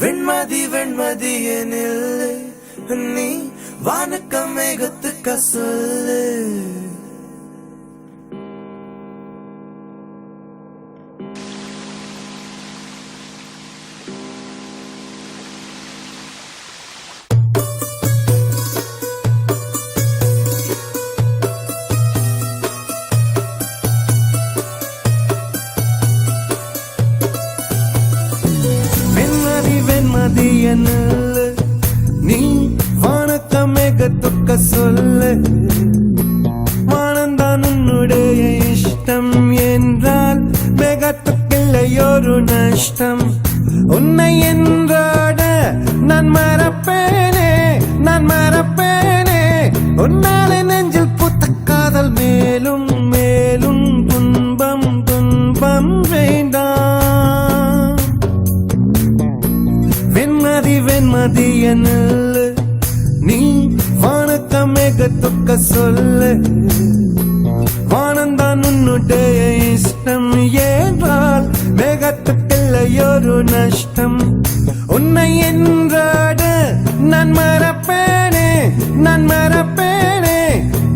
வெண்மதி வெண்மதி எனில் நீ வானக்க மேகத்துக்க சொல்லு. நீ வானக்க மேகத்துக்க சொல்லு. வானந்தான் உன்னுடைய இஷ்டம் என்றால் மேகத்துக்கில்லையொரு நஷ்டம். உன்னை என்றாட நான் மறப்பேனே, நான் மறப்பேனே. உன்னாலே நெஞ்சில் பூத்த காதல் மேலும் மேலும் துன்பம் துன்பம் வேண்டாம். வெண்மதி வெண்மதி எனில் நீ வானக்க மேகத்துக்க சொல்லு. வானந்தான் உன்னுடைய இஷ்டம் என்றால் மேகத்துக்கில்லையொரு நஷ்டம். உன்னை என்றாட நான் மறப்பேனே, நான் மறப்பேனே.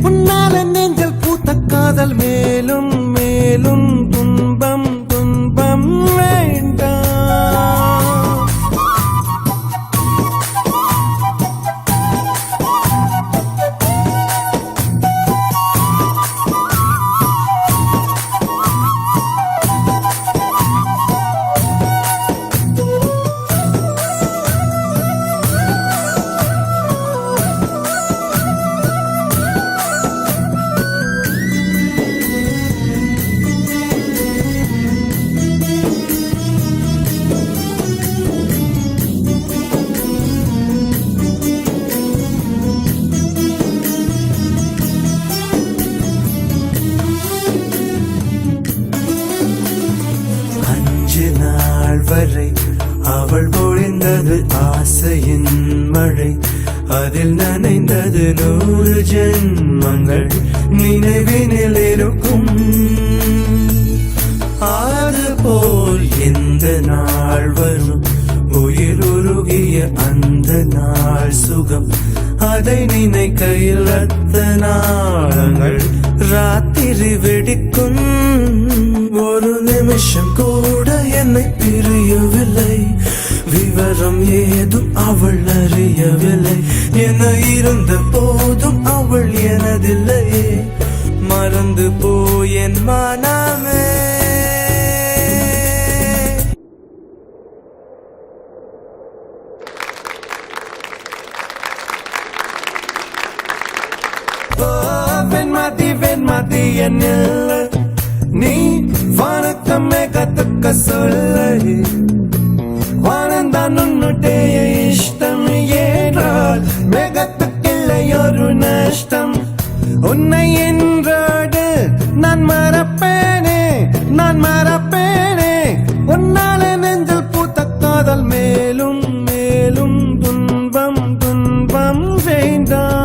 உன்னால நெஞ்சில் பூத்த காதல் மேலும் மேலும் துன்பம் துன்பம் வேண்டாம். வரை அவள் பொழிந்தது ஆசையின் மழை. அதில் நனைந்தது 100 ஜென்மங்கள் நினைவினில் இருக்கும். அதுபோல் எந்த நாள் வரும் உயிர் உருகிய அந்த நாள் சுகம். அதை நினைக்கையில் ரத்த நாளங்கள் ராத்திரி வெடிக்கும். ஒரு நிமிஷம் கூட என்னை பிரியவில்லை. விவரம் ஏதும் அவள் அறியவில்லை. என இருந்த போதும் அவள் எனதில்லையே. மறந்து போய் என் மனமே. வெண்மதி வெண்மதி எனில் நீ வானக்க மேகத்துக்க சொல்லு. வானந்தான் உன்னுடைய இஷ்டம் என்றால் மேகத்துக்கில்லையொரு நஷ்டம். உன்னை என்றாடு நான் மறப்பேனே, நான் மறப்பேனே. உன்னால நெஞ்சில் பூத்த காதல் மேலும் மேலும் துன்பம் துன்பம் வேண்டாம்.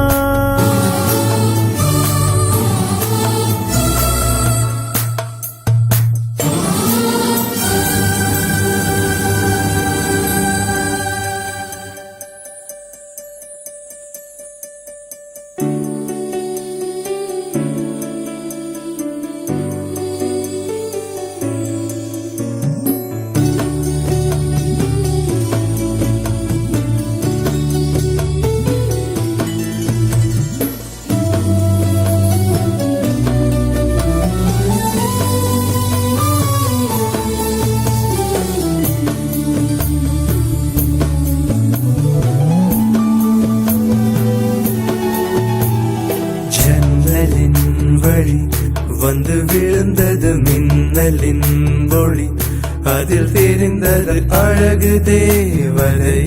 வழி வந்து விழுந்தது மின்னலின் ஒளி. அதில் தெரிந்தது அழகு தேவதை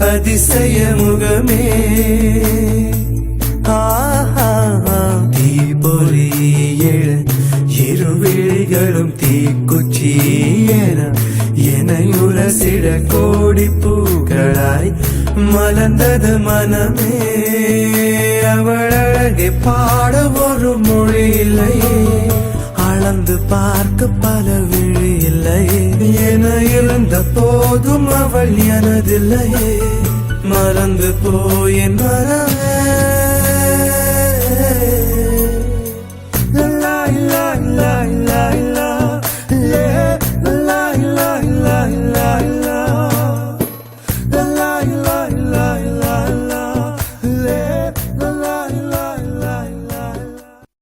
அதிசய முகமே. தீபொறி எழ இருவிழிகளும் தீக்குச்சி என உரசிட கோடி பூக்களாய் மலர்ந்தது மனமே. அவள் அழகை பாட ஒரு மொழி இல்லையே. அளந்து பார்க்க பல விழி இல்லையே என இருந்த போதும் அவள் எனதில்லையே மறந்து போய் என் மனமே